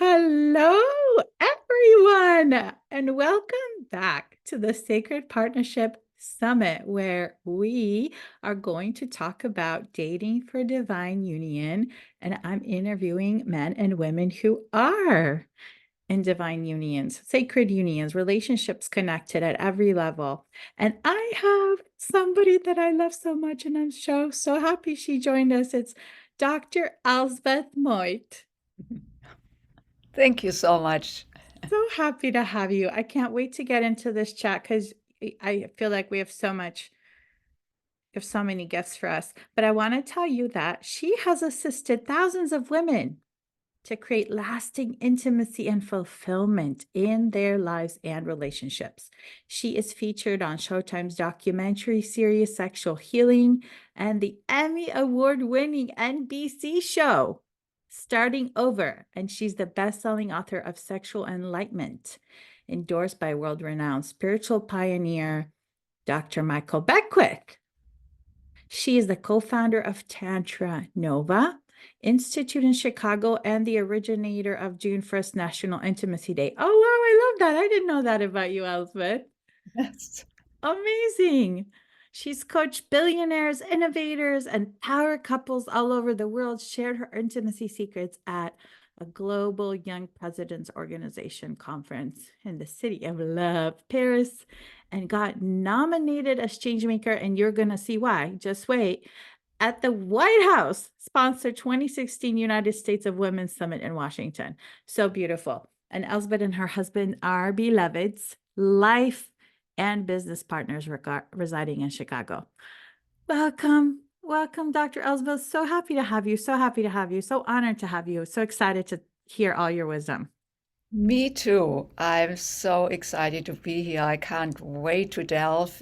Hello, everyone, and welcome back to the Sacred Partnership Summit, where we are going to talk about dating for divine union. And I'm interviewing men and women who are in divine unions, sacred unions, relationships connected at every level. And I have somebody that I love so much, and I'm so happy she joined us. It's Dr. Elsbeth Moit. Thank you so much. So happy to have you. I can't wait to get into this chat because I feel like we have so many gifts for us. But I want to tell you that she has assisted thousands of women to create lasting intimacy and fulfillment in their lives and relationships. She is featured on Showtime's documentary series Sexual Healing and the Emmy Award-winning NBC show Starting Over, and she's the best-selling author of Sexual Enlightenment, endorsed by world-renowned spiritual pioneer Dr. Michael Beckwith. She is the co-founder of Tantra Nova Institute in Chicago and the originator of June 1st National Intimacy Day. Oh, wow, I love that. I didn't know that about you, Elsbeth. Yes. Amazing. She's coached billionaires, innovators, and power couples all over the world, shared her intimacy secrets at a global young presidents organization conference in the city of love, Paris, and got nominated as changemaker. And you're going to see why. Just wait. At the White House sponsored 2016 United States of Women Summit in Washington. So beautiful. And Elsbeth and her husband are beloveds, life and business partners residing in Chicago. Welcome. Welcome, Dr. Elsbeth. So happy to have you. So happy to have you. So honored to have you. So excited to hear all your wisdom. Me too. I'm so excited to be here. I can't wait to delve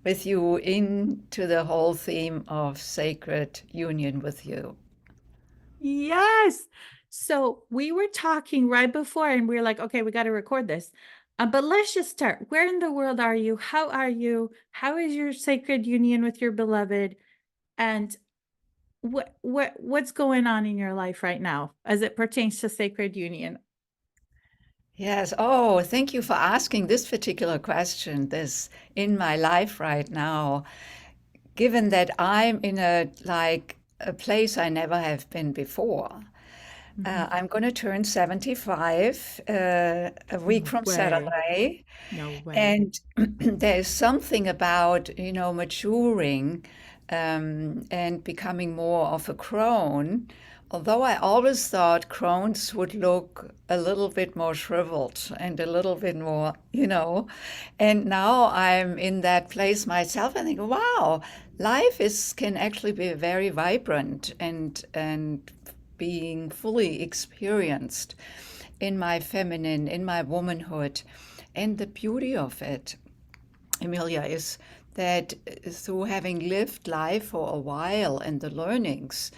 with you into the whole theme of sacred union with you. Yes. So we were talking right before, and we were like, okay, we got to record this. But let's just start. Where in the world are you? How are you? How is your sacred union with your beloved? And what's going on in your life right now as it pertains to sacred union? Yes. Oh, thank you for asking this particular question. This in my life right now, given that I'm in a place I never have been before. Mhm. I'm going to turn 75 a week No from way. Saturday. No way. And there is something about, maturing and becoming more of a crone. Although I always thought crones would look a little bit more shriveled and a little bit more, and now I'm in that place myself. I think, wow, life is can actually be very vibrant and being fully experienced in my feminine, in my womanhood. And the beauty of it, Emilia, is that through having lived life for a while and the learnings,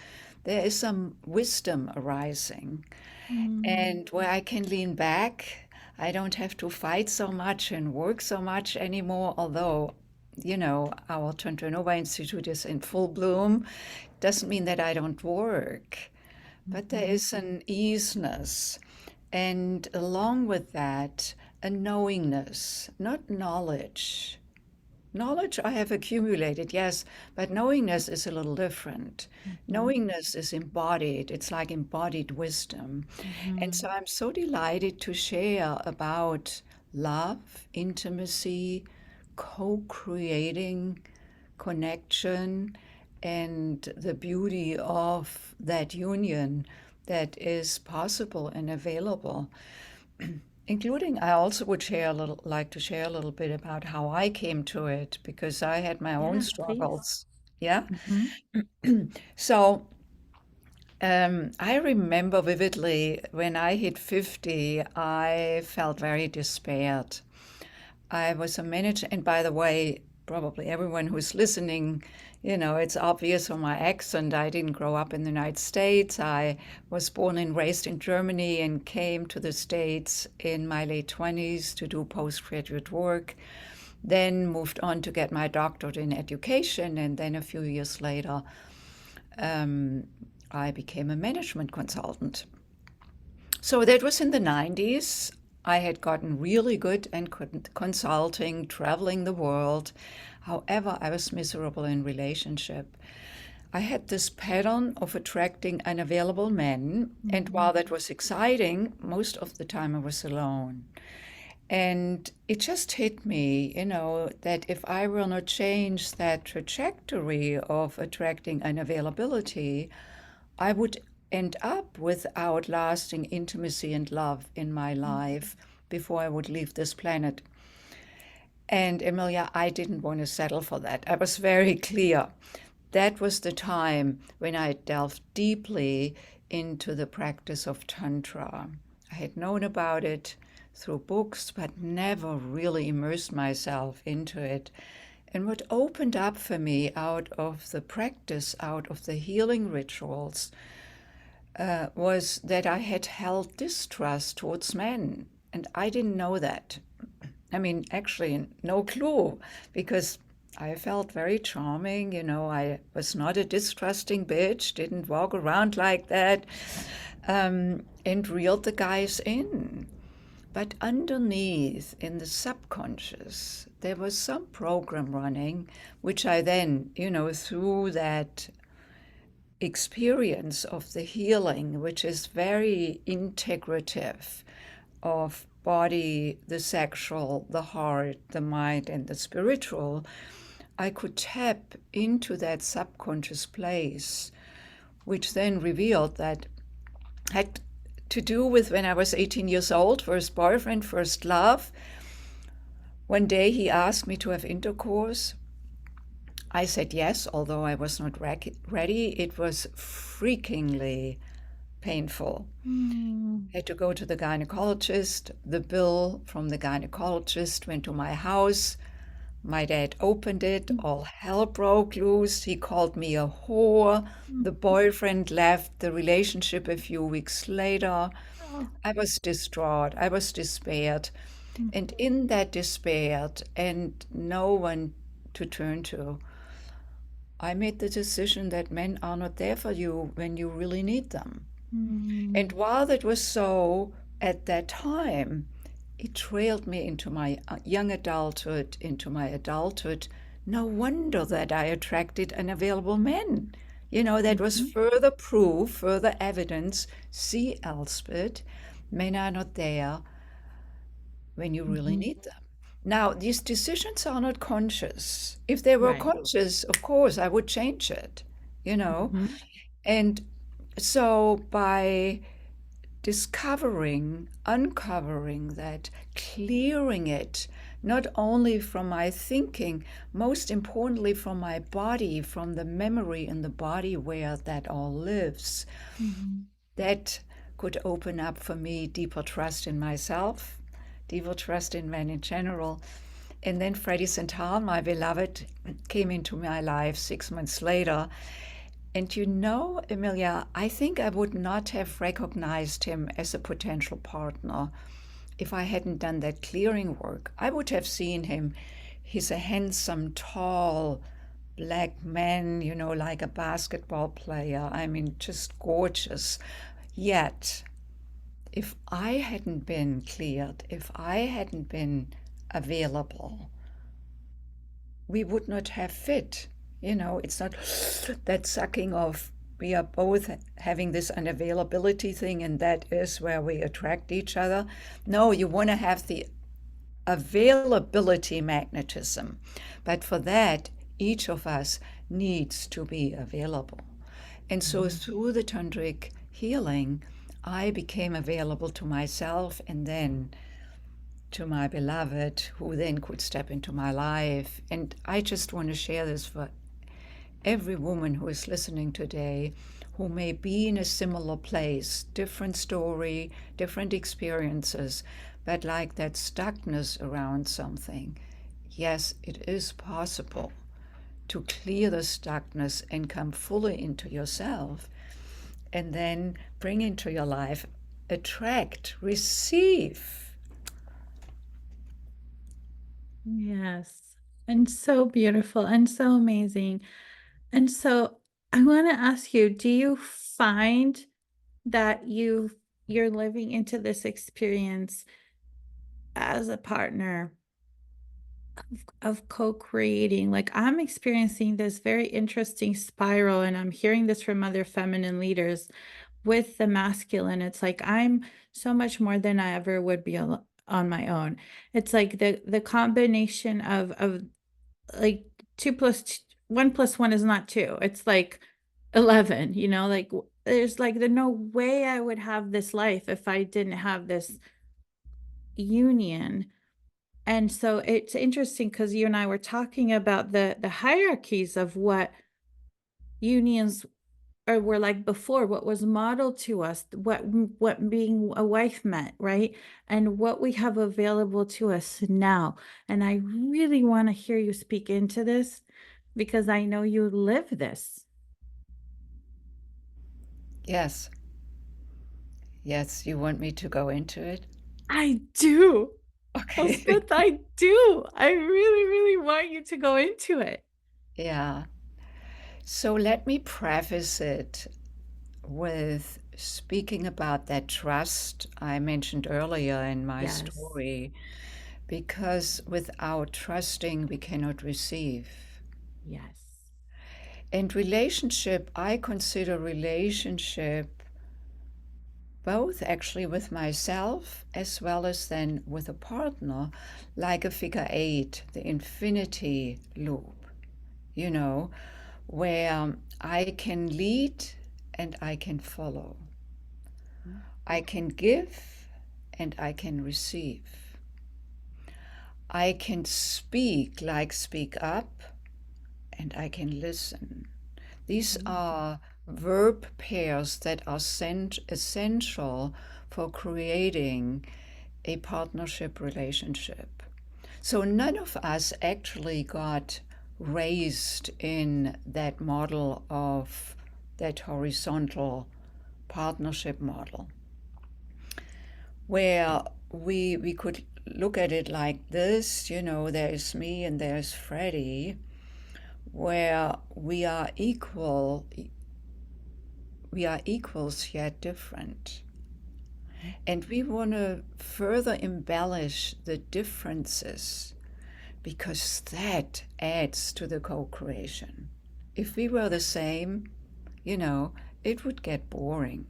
there is some wisdom arising. Mm. And where I can lean back, I don't have to fight so much and work so much anymore, although our Tantra Institute is in full bloom. Doesn't mean that I don't work, but there Mhm. is an easiness. And along with that, a knowingness, not knowledge. Knowledge I have accumulated, yes, but knowingness is a little different. Mhm. Knowingness is embodied, it's like embodied wisdom. And so Mhm. I'm so delighted to share about love, intimacy, co creating connection, and the beauty of that union that is possible and available. Including, I also would like to share a little bit about how I came to it because I had my own Yes, please. struggles. Yeah. Mhm. So I remember vividly when I hit 50, I felt very despaired. I was a manager, and by the way, probably everyone who's listening, it's obvious from my accent. I didn't grow up in the United States. I was born and raised in Germany and came to the States in my late 20s to do postgraduate work. Then moved on to get my doctorate in education, and then a few years later, um, I became a management consultant. So that was in the 90s. I had gotten really good and consulting, traveling the world. However, I was miserable in relationship. I had this pattern of attracting unavailable men, and while Mhm. that was exciting, most of the time I was alone. And it just hit me, that if I will not change that trajectory of attracting unavailability, I would end up without lasting intimacy and love in my life before I would leave this planet. And Emilia, I didn't want to settle for that. I was very clear. That was the time when I delved deeply into the practice of Tantra. I had known about it through books, but never really immersed myself into it. And what opened up for me out of the practice, out of the healing rituals, was that I had held distrust towards men. And I didn't know that. I mean, actually, no clue, because I felt very charming. I was not a distrusting bitch, didn't walk around like that, and reeled the guys in. But underneath, in the subconscious, there was some program running, which I then, through that experience of the healing, which is very integrative of body, the sexual, the heart, the mind, and the spiritual, I could tap into that subconscious place, which then revealed that had to do with when I was 18 years old, first boyfriend, first love. One day he asked me to have intercourse. I said yes, although I was not ready. It was freakingly painful. Mm. Had to go to the gynecologist. The bill from the gynecologist went to my house. My dad opened it. All hell broke loose. He called me a whore. The boyfriend left the relationship a few weeks later. Oh. I was distraught. I was despaired. And in that despair and no one to turn to, I made the decision that men are not there for you when you really need them. And Mm. while that was so at that time, it trailed me into my young adulthood, into my adulthood. No wonder that I attracted unavailable men. That was Mhm. further proof, further evidence. See, Elsbeth, men are not there when you really Mhm. need them. Now, these decisions are not conscious. If they were Right. conscious, of course, I would change it, you know? Mhm. And so by discovering, uncovering that, clearing it, not only from my thinking, most importantly from my body, from the memory in the body where that all lives, Mhm. that could open up for me deeper trust in myself, deeper trust in men in general. And then Freddie Santal, my beloved, came into my life 6 months later. And Emilia, I think I would not have recognized him as a potential partner if I hadn't done that clearing work. I would have seen him. He's a handsome, tall, black man, like a basketball player. I mean, just gorgeous. Yet, if I hadn't been cleared, if I hadn't been available, we would not have fit. It's not that sucking of we are both having this unavailability thing, and that is where we attract each other. No, you want to have the availability magnetism. But for that, each of us needs to be available. And so Mhm. through the tantric healing, I became available to myself and then to my beloved, who then could step into my life. And I just want to share this for every woman who is listening today who may be in a similar place, different story, different experiences, but like that stuckness around something. Yes, it is possible to clear the stuckness and come fully into yourself and then bring into your life, attract, receive. Yes. And so beautiful and so amazing. And so I want to ask you, do you find that you you're living into this experience as a partner of co-creating. Like, I'm experiencing this very interesting spiral, and I'm hearing this from other feminine leaders with the masculine. It's like I'm so much more than I ever would be on my own. It's like the combination of like 2 plus 1 plus 1 is not 2. It's like 11, like there's like no way I would have this life if I didn't have this union. And so it's interesting because you and I were talking about the hierarchies of what unions or were like before, what was modeled to us, what being a wife meant, right? And what we have available to us now. And I really want to hear you speak into this because I know you live this. Yes. Yes, you want me to go into it? I do. Okay. Elspeth, I do. I really, really want you to go into it. Yeah. So let me preface it with speaking about that trust I mentioned earlier in my Yes. story, because without trusting, we cannot receive. Yes. And relationship, I consider relationship both actually with myself as well as then with a partner, like a figure eight, the infinity loop, you know, where I can lead and I can follow. I can give and I can receive. I can speak, like speak up, and I can listen. These Mm. are verb pairs that are essential for creating a partnership relationship. So none of us actually got raised in that model of that horizontal partnership model, where we could look at it like this, there's me and there's Freddie, where we are equals yet different. And we want to further embellish the differences because that adds to the co creation. If we were the same, you know, it would get boring,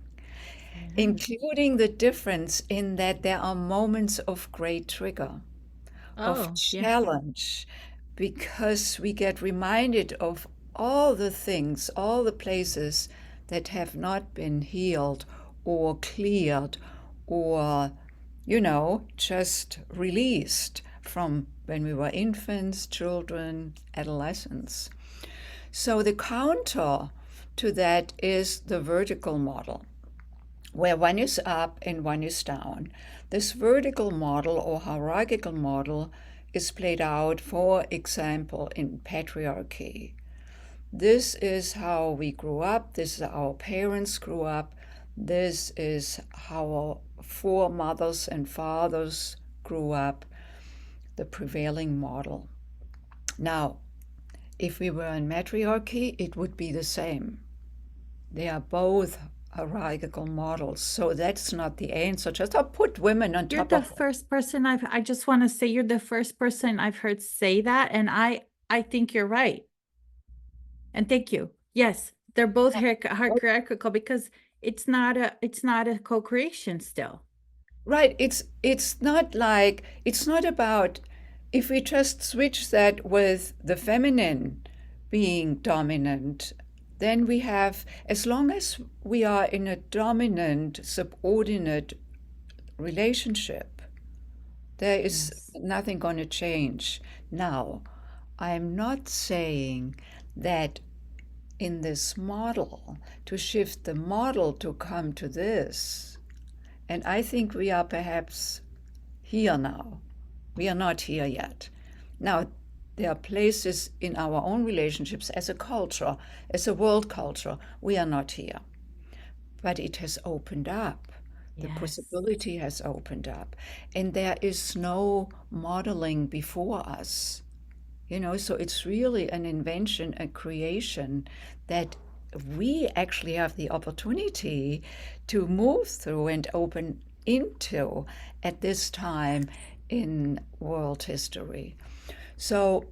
Yes. including the difference in that there are moments of great trigger, of Oh, yeah. challenge, because we get reminded of all the things, all the places that have not been healed or cleared or, just released from when we were infants, children, adolescents. So the counter to that is the vertical model, where one is up and one is down. This vertical model or hierarchical model is played out, for example, in patriarchy. This is how we grew up, this is how our parents grew up, this is how our foremothers and fathers grew up, the prevailing model. Now, if we were in matriarchy, it would be the same. They are both hierarchical models. So that's not the answer. Just I'll put women on You're top the of first person I just want to say you're the first person I've heard say that, and I think you're right. And thank you. Yes, they're both it. hierarchical because it's not a co-creation still. Right. It's not about if we just switch that with the feminine being dominant, then we have, as long as we are in a dominant subordinate relationship, there is Yes. nothing going to change. Now, I'm not saying that in this model, to shift the model to come to this, and I think we are perhaps here now. We are not here yet. Now, there are places in our own relationships as a culture, as a world culture, we are not here. But it has opened up. The Yes. possibility has opened up. And there is no modeling before us. So it's really an invention, a creation that we actually have the opportunity to move through and open into at this time in world history. So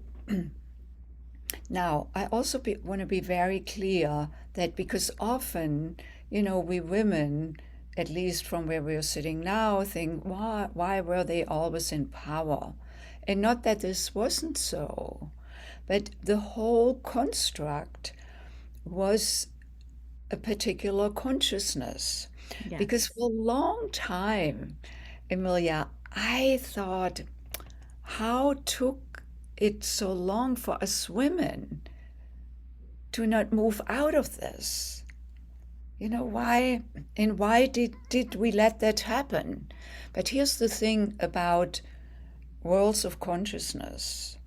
now I also want to be very clear that because often, we women, at least from where we're sitting now, think, why were they always in power? And not that this wasn't so, but the whole construct was a particular consciousness. Because Yes. for a long time, Emilia, I thought, how took it so long for us women to not move out of this? Why? And why did we let that happen? But here's the thing about worlds of consciousness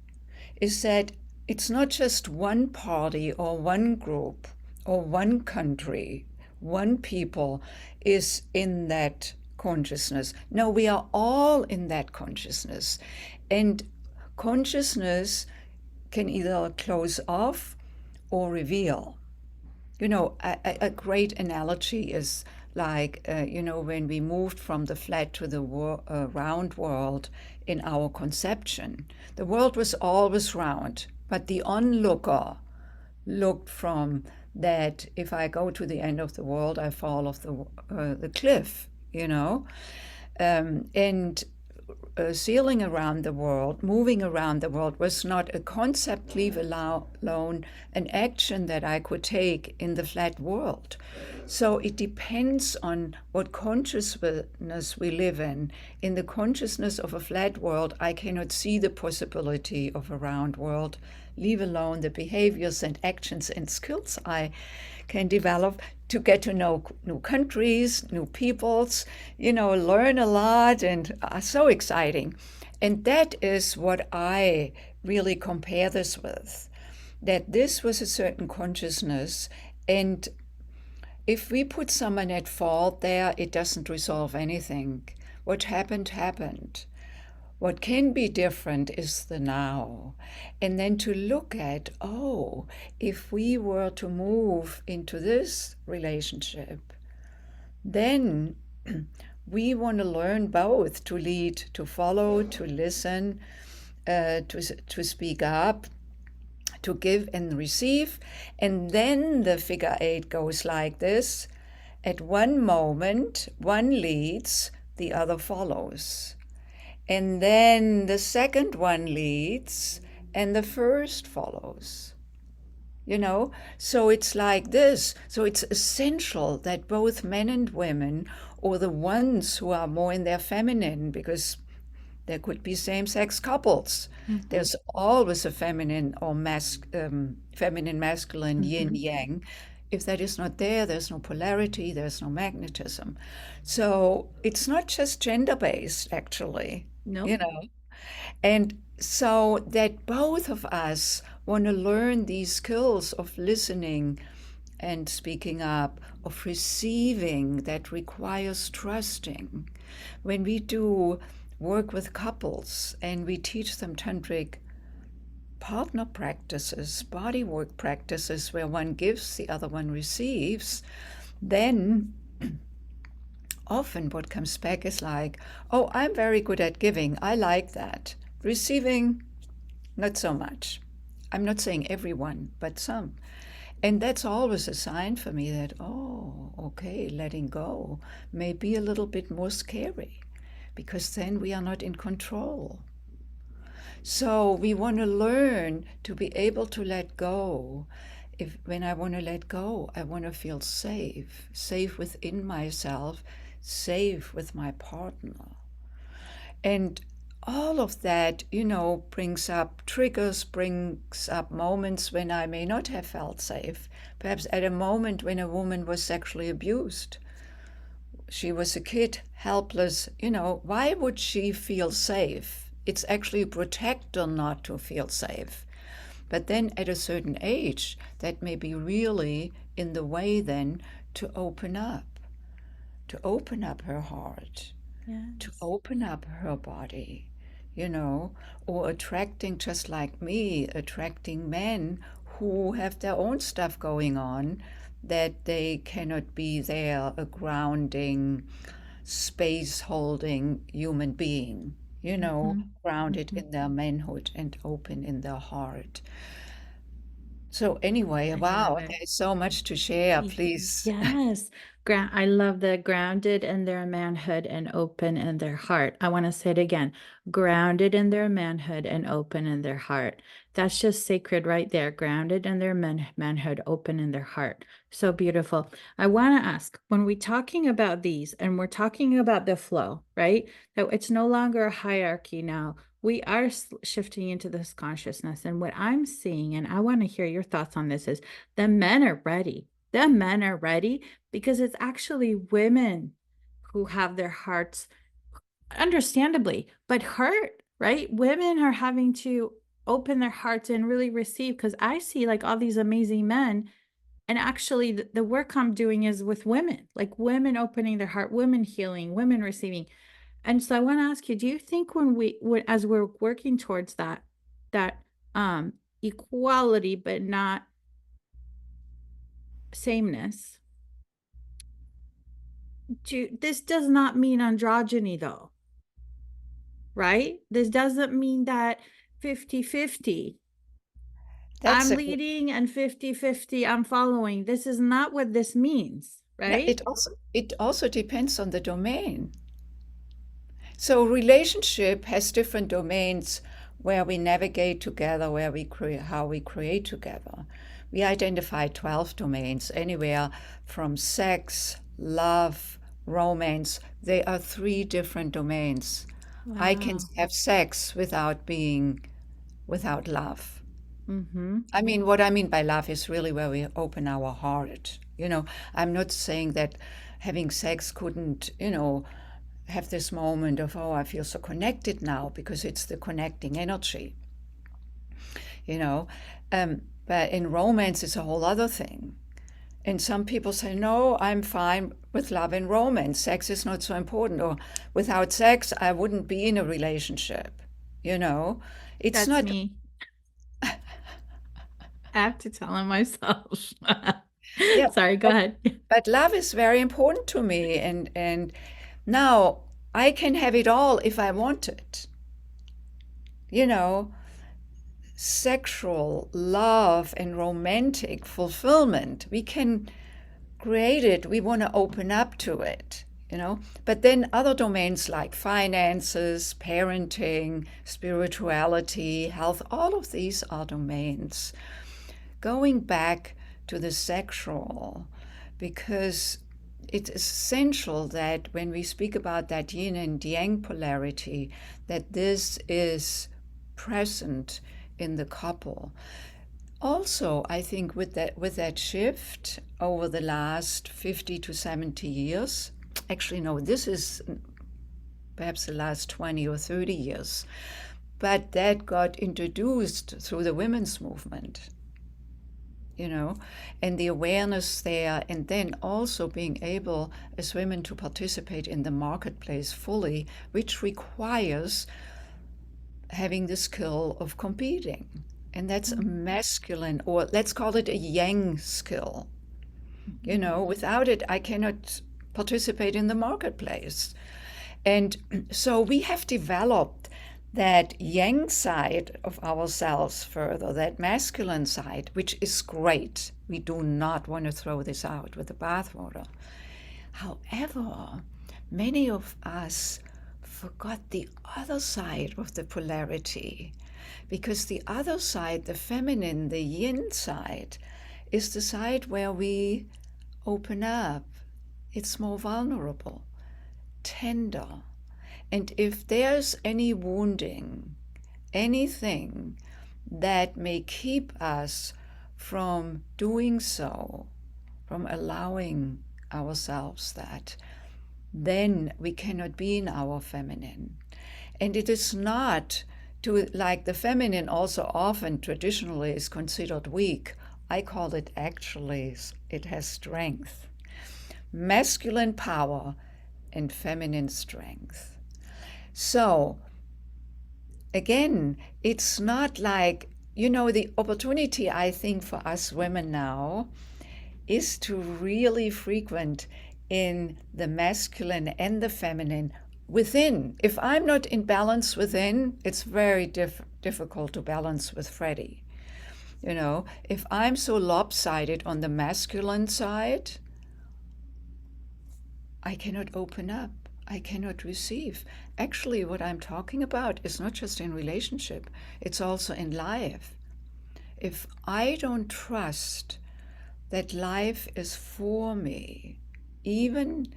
is that it's not just one party or one group or one country, one people is in that consciousness. No, we are all in that consciousness. And consciousness can either close off or reveal. A great analogy is like, when we moved from the flat to the round world in our conception. The world was always round, but the onlooker looked from that if I go to the end of the world, I fall off the cliff, and sailing around the world, moving around the world was not a concept, leave alone an action that I could take in the flat world. So it depends on what consciousness we live in. In the consciousness of a flat world, I cannot see the possibility of a round world, leave alone the behaviors and actions and skills I can develop to get to know new countries, new peoples, learn a lot, and so exciting. And that is what I really compare this with, that this was a certain consciousness. And if we put someone at fault there, it doesn't resolve anything. What happened, happened. What can be different is the now. And then to look at, oh, if we were to move into this relationship, then we want to learn both to lead, to follow, to listen, to speak up, to give and receive. And then the figure eight goes like this. At one moment, one leads, the other follows. And then the second one leads and the first follows. So it's like this. So it's essential that both men and women, or the ones who are more in their feminine, because there could be same-sex couples. Mhm. There's always a feminine or feminine, masculine, yin, Mhm. yang. If that is not there, there's no polarity, there's no magnetism. So it's not just gender-based, actually, you Nope. know. And so that both of us want to learn these skills of listening and speaking up, of receiving that requires trusting. When we do work with couples and we teach them tantric partner practices, body work practices where one gives, the other one receives, then often what comes back is like, oh, I'm very good at giving. I like that. Receiving, not so much. I'm not saying everyone, but some. And that's always a sign for me that, oh, okay, letting go may be a little bit more scary because then we are not in control. So we want to learn to be able to let go. If when I want to let go, I want to feel safe, safe within myself, safe with my partner. And all of that, brings up triggers, brings up moments when I may not have felt safe. Perhaps at a moment when a woman was sexually abused. She was a kid, helpless. Why would she feel safe? It's actually a protector not to feel safe. But then at a certain age, that may be really in the way then to open up her heart, to Yes. open up her body, or attracting, just like me, attracting men who have their own stuff going on, that they cannot be there a grounding, space holding human being, Mhm. grounded Mhm. in their manhood and open in their heart. So, anyway, I love wow, it. there's so much to share, Y- please. Yes. I love the grounded in their manhood and open in their heart. I want to say it again. Grounded in their manhood and open in their heart. That's just sacred right there. Grounded in their manhood, open in their heart. So beautiful. I want to ask, when we're talking about these and we're talking about the flow, right? That it's no longer a hierarchy now. We are shifting into this consciousness. And what I'm seeing, and I want to hear your thoughts on this, is the men are ready. The men are ready because it's actually women who have their hearts, understandably, but hurt, right? Women are having to open their hearts and really receive, because I see like all these amazing men. And actually, the work I'm doing is with women, like women opening their heart, women healing, women receiving. And so I want to ask you, do you think as we're working towards that equality, but not sameness, this does not mean androgyny though, right? This doesn't mean that 50-50. That's I'm a good, leading and 50-50 I'm following. This is not what this means, yeah, right? it also depends on the domain. So relationship has different domains where we navigate together, where we create, how we create together. We identify 12 domains, anywhere from sex, love, romance. They are three different domains. I can Wow. have sex without love. Mm-hmm. I mean, what I mean by love is really where we open our heart. I'm not saying that having sex couldn't, have this moment of, oh, I feel so connected now, because it's the connecting energy, you know. But in romance, it's a whole other thing. And some people say, no, I'm fine with love and romance. Sex is not so important. Or without sex, I wouldn't be in a relationship. You know, it's That's not, me. I have to tell him myself. yeah, Sorry, go but, ahead. but love is very important to me. And now I can have it all if I want it. You know, sexual love and romantic fulfillment. We can create it. We want to open up to it. But then other domains like finances, parenting, spirituality, health, all of these are domains. Going back to the sexual, because it's essential that when we speak about that yin and yang polarity, that this is present in the couple. Also, I think with that shift over the last 50 to 70 years, actually no, this is perhaps the last 20 or 30 years, but that got introduced through the women's movement, you know, and the awareness there, and then also being able as women to participate in the marketplace fully, which requires having the skill of competing. And that's a masculine, or let's call it a yang skill. Without it, I cannot participate in the marketplace. And so we have developed that yang side of ourselves further, that masculine side, which is great. We do not want to throw this out with the bathwater. However, many of us forgot the other side of the polarity, because the other side, the feminine, the yin side, is the side where we open up. It's more vulnerable, tender. And if there's any wounding, anything that may keep us from doing so, from allowing ourselves that, then we cannot be in our feminine. And it is not to, like, the feminine also often traditionally is considered weak. I call it, actually, it has strength. Masculine power and feminine strength. So again, it's not like the opportunity I think for us women now is to really frequent in the masculine and the feminine within. If I'm not in balance within, it's very difficult to balance with Freddie. If I'm so lopsided on the masculine side, I cannot open up. I cannot receive. Actually, what I'm talking about is not just in relationship, it's also in life. If I don't trust that life is for me, even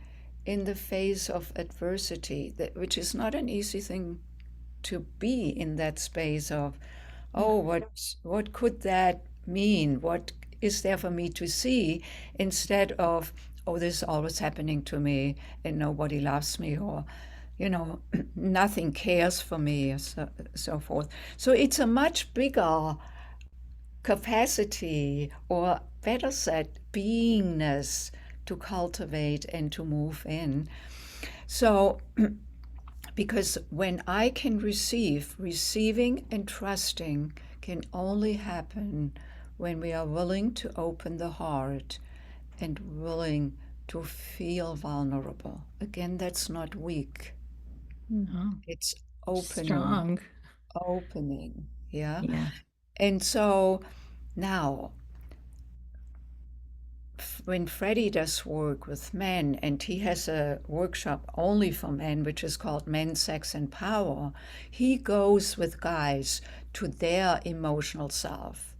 in the face of adversity, which is not an easy thing to be in that space of, oh, what could that mean? What is there for me to see? Instead of, oh, this is always happening to me and nobody loves me, or, nothing cares for me, or so forth. So it's a much bigger capacity, or better said, beingness to cultivate and to move in. So, because when I can receive, receiving and trusting can only happen when we are willing to open the heart and willing to feel vulnerable. Again, that's not weak, No, it's opening, strong. opening. Yeah. Yeah. And so now, when Freddie does work with men, and he has a workshop only for men, which is called Men, Sex, and Power, he goes with guys to their emotional self.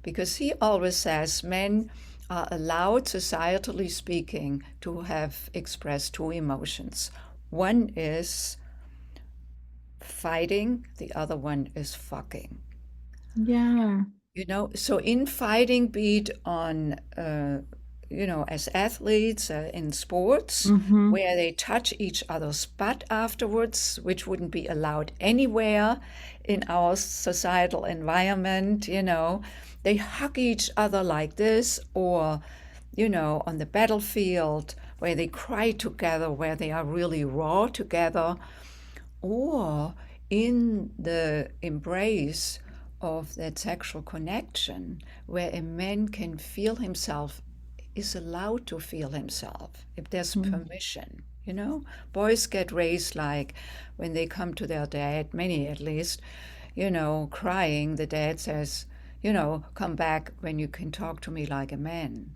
Because he always says men are allowed, societally speaking, to have expressed two emotions. One is fighting, the other one is fucking. Yeah. So in fighting, be it on, as athletes in sports, Mm-hmm. where they touch each other's butt afterwards, which wouldn't be allowed anywhere in our societal environment, they hug each other like this, or, on the battlefield, where they cry together, where they are really raw together, or in the embrace of that sexual connection where a man can feel himself, is allowed to feel himself if there's permission. Boys get raised like when they come to their dad, many at least, crying, the dad says, come back when you can talk to me like a man.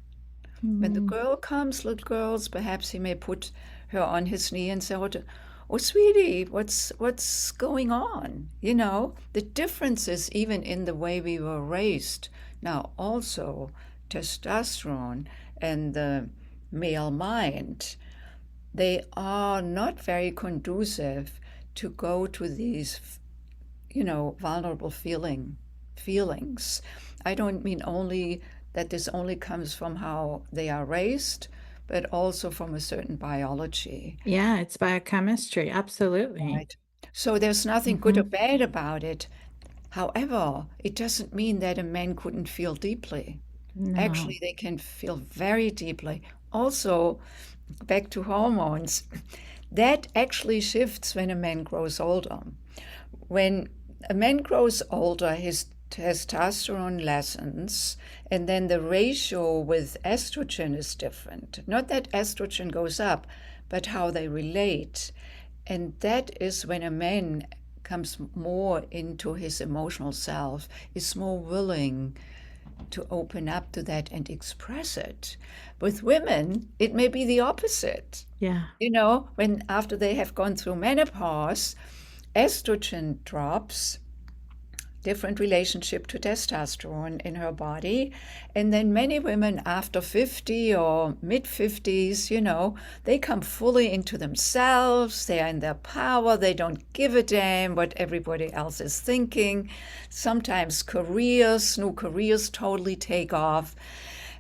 When the Mm-hmm. girl comes, little girls, perhaps he may put her on his knee and say, "Oh, sweetie, what's going on?" The differences even in the way we were raised. Now, also testosterone and the male mind, they are not very conducive to go to these, vulnerable feelings. I don't mean only that this only comes from how they are raised, but also from a certain biology. Yeah, it's biochemistry. Absolutely. Right. So there's nothing good or Mm-hmm. bad about it. However, it doesn't mean that a man couldn't feel deeply. No. Actually, they can feel very deeply. Also, back to hormones, that actually shifts when a man grows older. When a man grows older, his testosterone lessens, and then the ratio with estrogen is different. Not that estrogen goes up, but how they relate. And that is when a man comes more into his emotional self, is more willing to open up to that and express it. With women, it may be the opposite. Yeah. When after they have gone through menopause, estrogen drops, different relationship to testosterone in her body. And then many women after 50 or mid 50s, they come fully into themselves. They are in their power. They don't give a damn what everybody else is thinking. Sometimes new careers totally take off.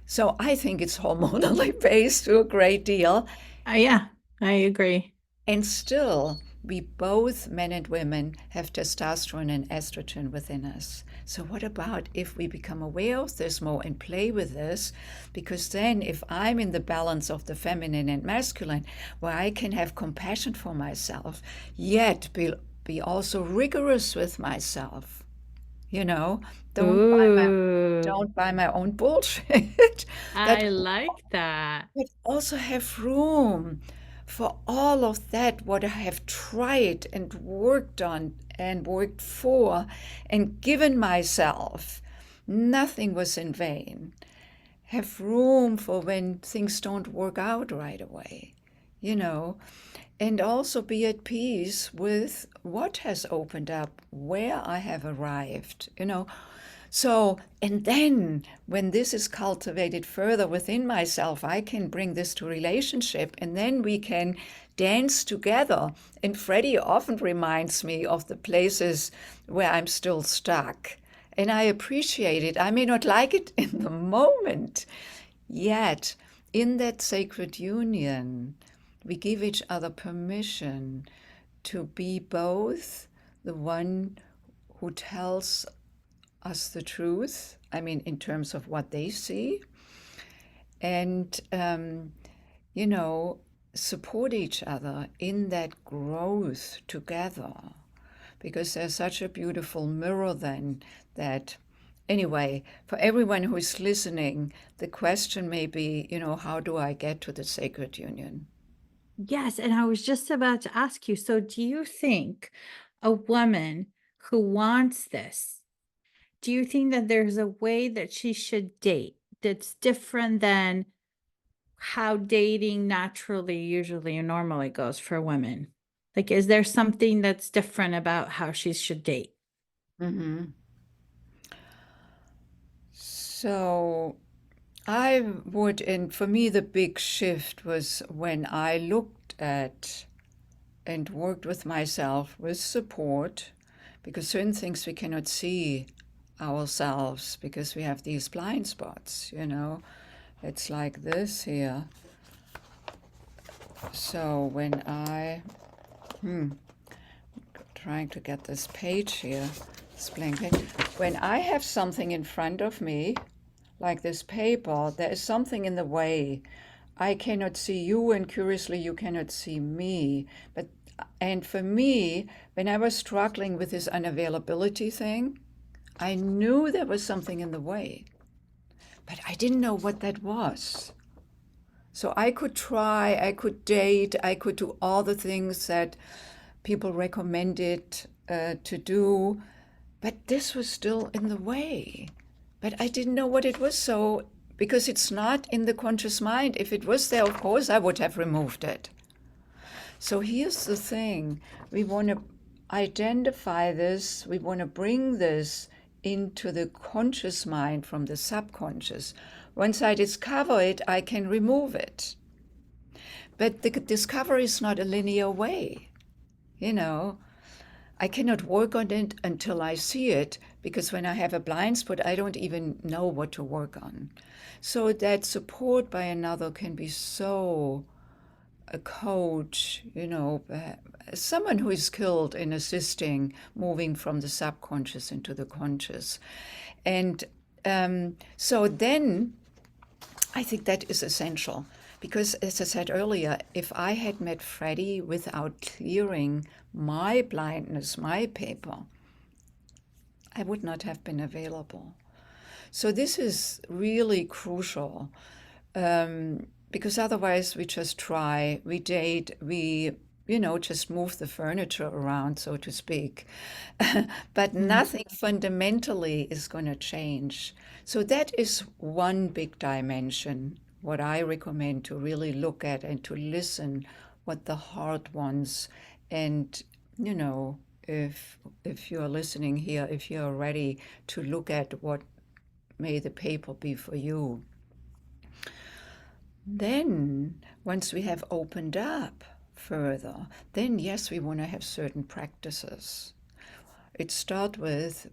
So I think it's hormonally based to a great deal. Yeah, I agree. And still, we both, men and women, have testosterone and estrogen within us. So, what about if we become aware of this more and play with this? Because then, if I'm in the balance of the feminine and masculine, where I can have compassion for myself, yet be also rigorous with myself, you know. Don't buy my Ooh, don't buy my own bullshit. That I like that. but also have room for all of that what I have tried and worked on and worked for and given myself. Nothing was in vain. Have room for when things don't work out right away, you know, and also be at peace with what has opened up, where I have arrived, you know. So, and then when this is cultivated further within myself, I can bring this to relationship and then we can dance together. And Freddie often reminds me of the places where I'm still stuck. And I appreciate it. I may not like it in the moment, yet in that sacred union, we give each other permission to be both the one who tells us the truth, I mean, in terms of what they see, and, you know, support each other in that growth together. Because there's such a beautiful mirror then that, anyway, for everyone who is listening, the question may be, you know, how do I get to the sacred union? Yes, and I was just about to ask you, so do you think a woman who wants this, do you think that there's a way that she should date that's different than how dating naturally, usually, and normally goes for women? Like, is there something that's different about how she should date? Hmm. So I would, and for me, the big shift was when I looked at and worked with myself with support, because certain things we cannot see ourselves because we have these blind spots, you know. It's like this here. So when trying to get this page here, this blank page, when I have something in front of me, like this paper, there is something in the way. I cannot see you, and curiously, you cannot see me. But and for me, when I was struggling with this unavailability thing, I knew there was something in the way, but I didn't know what that was. So I could try, I could date, I could do all the things that people recommended to do, but this was still in the way. But I didn't know what it was, so because it's not in the conscious mind. If it was there, of course, I would have removed it. So here's the thing, we want to identify this, we want to bring this into the conscious mind from the subconscious. Once I discover it, I can remove it. But the discovery is not a linear way, you know. I cannot work on it until I see it, because when I have a blind spot, I don't even know what to work on. So that support by another can be so a coach, you know, someone who is skilled in assisting moving from the subconscious into the conscious. And so then I think that is essential because, as I said earlier, if I had met Freddie without clearing my blindness, my paper, I would not have been available. So this is really crucial because otherwise we just try, we date, we, you know, just move the furniture around, so to speak. But Mm. nothing fundamentally is going to change. So that is one big dimension, what I recommend to really look at and to listen what the heart wants. And, you know, if you're listening here, if you're ready to look at what may the paper be for you. Then, once we have opened up further, then yes, we want to have certain practices. It start with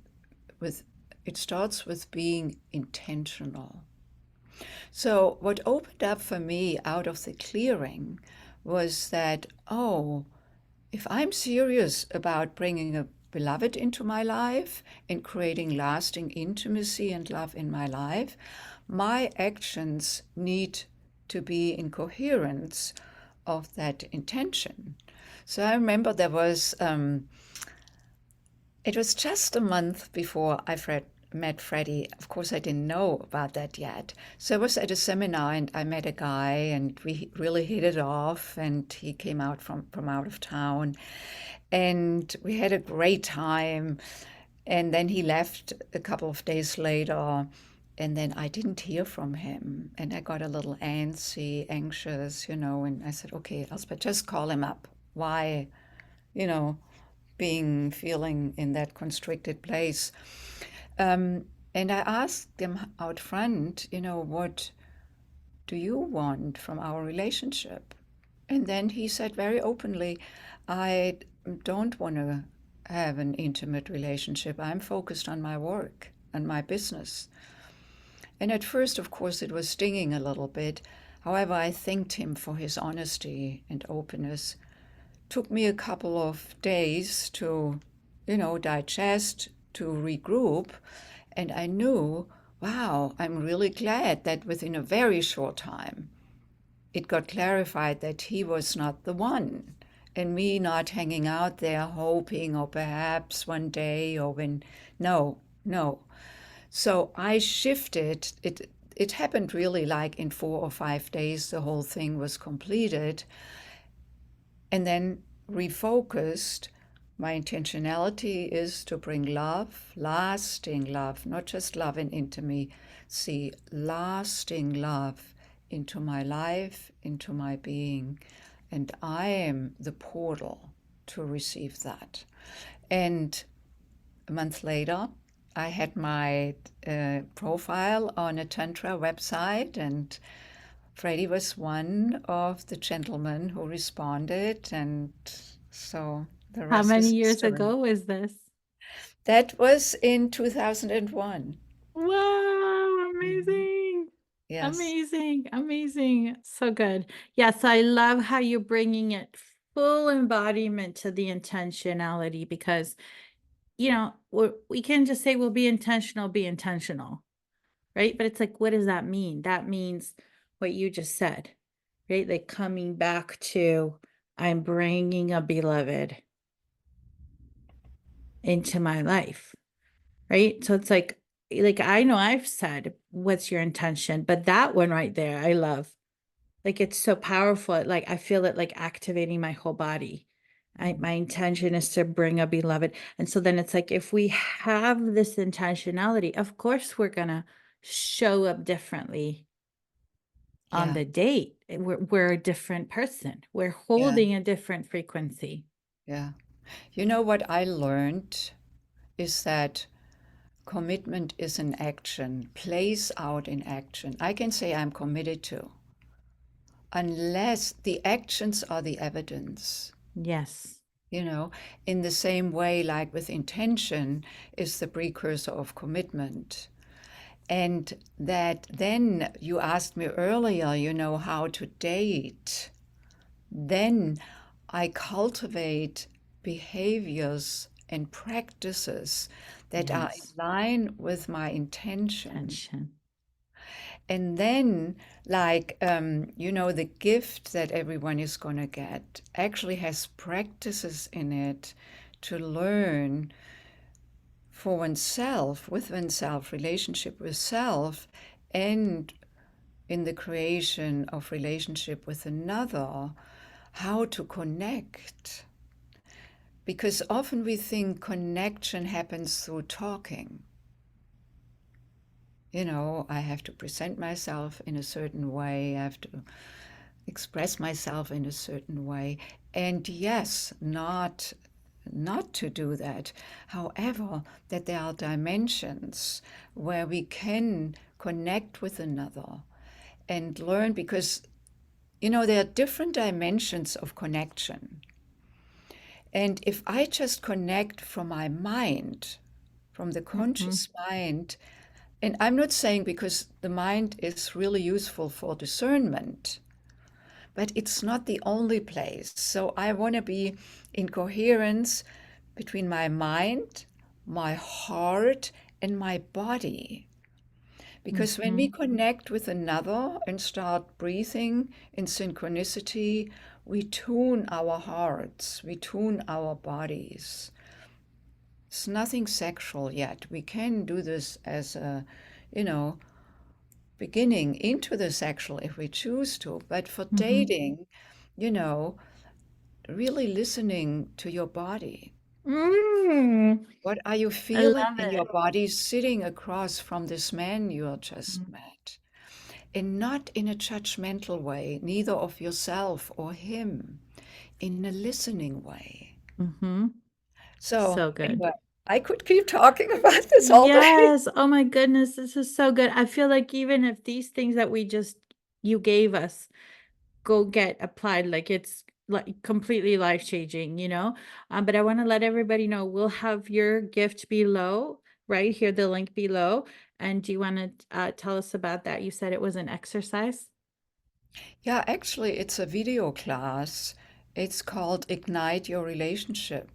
it starts with being intentional. So what opened up for me out of the clearing was that, oh, if I'm serious about bringing a beloved into my life and creating lasting intimacy and love in my life, my actions need to be in coherence of that intention. So I remember there was It was just a month before met Freddie. Of course, I didn't know about that yet. So I was at a seminar and I met a guy and we really hit it off. And he came out from out of town and we had a great time. And then he left a couple of days later. And then I didn't hear from him. And I got a little anxious, and I said, okay, Elsbeth, just call him up. Why, you know, feeling in that constricted place. And I asked him out front, what do you want from our relationship? And then he said very openly, I don't want to have an intimate relationship. I'm focused on my work and my business. And at first, of course, it was stinging a little bit. However, I thanked him for his honesty and openness. Took me a couple of days to, digest, to regroup. And I knew, wow, I'm really glad that within a very short time, it got clarified that he was not the one. And me not hanging out there hoping, or perhaps one day, or when, no, no. So I shifted. It happened really like in 4 or 5 days, the whole thing was completed. And then refocused. My intentionality is to bring love, lasting love, not just love and intimacy, lasting love into my life, into my being. And I am the portal to receive that. And a month later, I had my profile on a Tantra website, and Freddie was one of the gentlemen who responded, and so the How rest many is years history. ago was this? That was in 2001. Wow, Mhm. amazing. Yes, Amazing, amazing. So good. Yes, I love how you're bringing it full embodiment to the intentionality because, we can just say we'll be intentional, right? But it's like, what does that mean? That means what you just said, right? Like coming back to, I'm bringing a beloved into my life. Right? So it's like I know I've said, "What's your intention?" But that one right there, I love. Like it's so powerful. Like I feel it like activating my whole body. My intention is to bring a beloved. And so then it's like if we have this intentionality, of course we're gonna show up differently on yeah, the date. We're a different person. We're yeah, holding a different frequency. yeah. You know what I learned is that commitment is an action, plays out in action. I can say I'm committed to, unless the actions are the evidence. Yes. You know, in the same way, like with intention is the precursor of commitment. And that then you asked me earlier, how to date. Then I cultivate behaviors and practices that are in Yes. line with my intention. Intention. And then, like, the gift that everyone is going to get actually has practices in it to learn for oneself, with oneself, relationship with self, and in the creation of relationship with another, how to connect. Because often we think connection happens through talking. I have to present myself in a certain way, I have to express myself in a certain way. And yes, not to do that. However, that there are dimensions where we can connect with another and learn, because there are different dimensions of connection. And if I just connect from my mind, from the Mhm. conscious mind, and I'm not saying because the mind is really useful for discernment, but it's not the only place. So I want to be in coherence between my mind, my heart, and my body. Because when we Mhm. connect with another and start breathing in synchronicity, we tune our hearts, we tune our bodies. It's nothing sexual yet. We can do this as a, you know, beginning into the sexual if we choose to. But for Mm-hmm. dating, you know, really listening to your body. Mm, What are you I feeling love in it. your body sitting across from this man you just met? And not in a judgmental way, neither of yourself or him, in a listening way. Mm-hmm. So, So good. anyway, I could keep talking about this all day. Yes. Oh my goodness, this is so good. I feel like even if these things that we just you gave us go get applied, like it's like completely life changing, you know. But I want to let everybody know we'll have your gift below, right here, the link below. And do you want to tell us about that? You said it was an exercise. Yeah, actually, it's a video class. It's called Ignite Your Relationship,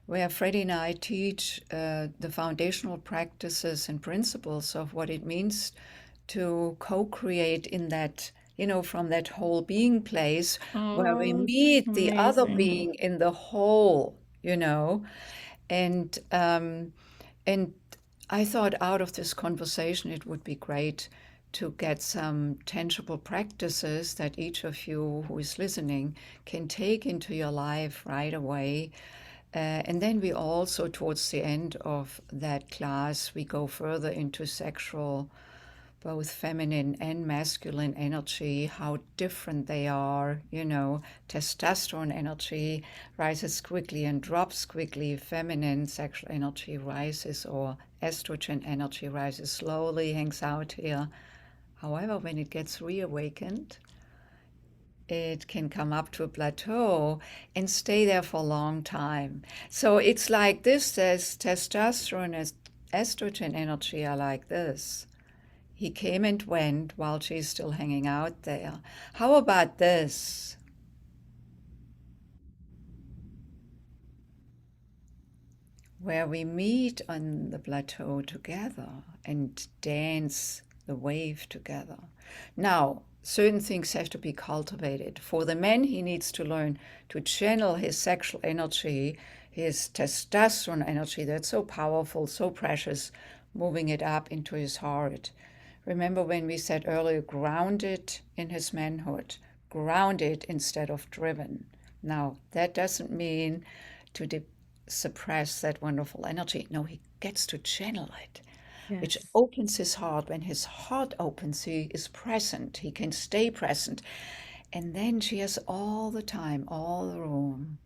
where Freddie and I teach the foundational practices and principles of what it means to co-create in that, from that whole being place where we Oh, meet the other amazing. being in the whole, and and I thought out of this conversation it would be great to get some tangible practices that each of you who is listening can take into your life right away. And then we also, towards the end of that class, we go further into sexual, both feminine and masculine energy, how different they are. Testosterone energy rises quickly and drops quickly. Feminine sexual energy rises, or estrogen energy rises slowly, hangs out here. However, when it gets reawakened, it can come up to a plateau and stay there for a long time. So it's like this: says testosterone and estrogen energy are like this. He came and went while she's still hanging out there. How about this? Where we meet on the plateau together and dance the wave together. Now, certain things have to be cultivated. For the man, he needs to learn to channel his sexual energy, his testosterone energy that's so powerful, so precious, moving it up into his heart. Remember when we said earlier, grounded in his manhood, grounded instead of driven. Now, that doesn't mean to suppress that wonderful energy. No, he gets to channel it, which Yes. opens his heart. When his heart opens, he is present. He can stay present. And then she has all the time, all the room.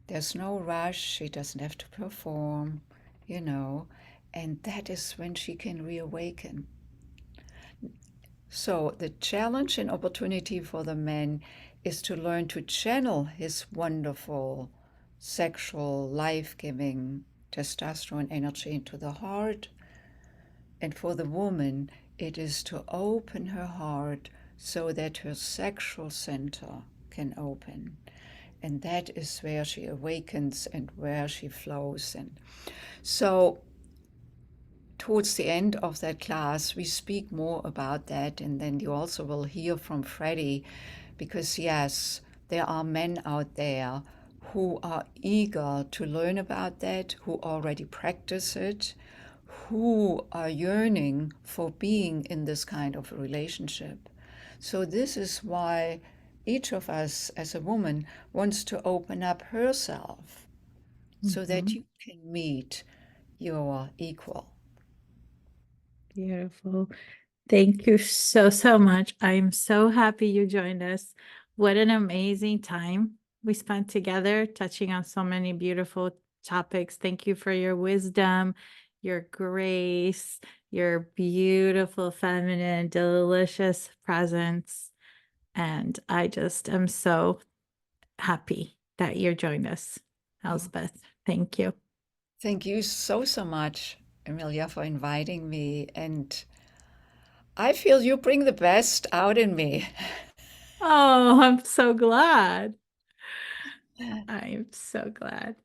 There's no rush. She doesn't have to perform, you know. And that is when she can reawaken. So, the challenge and opportunity for the man is to learn to channel his wonderful, sexual, life giving testosterone energy into the heart. And for the woman, it is to open her heart so that her sexual center can open. And that is where she awakens and where she flows. And so, towards the end of that class, we speak more about that, and then you also will hear from Freddie, because yes, there are men out there who are eager to learn about that, who already practice it, who are yearning for being in this kind of a relationship. So, this is why each of us as a woman wants to open up herself so that Hmm. you can meet your equal. Beautiful. Thank you so, so much. I'm so happy you joined us. What an amazing time we spent together, touching on so many beautiful topics. Thank you for your wisdom, your grace, your beautiful, feminine, delicious presence. And I just am so happy that you joined us, Oh, Elsbeth. Thank you. thank you so, so much, Emilia, for inviting me. And I feel you bring the best out in me. Oh, I'm so glad. I'm so glad.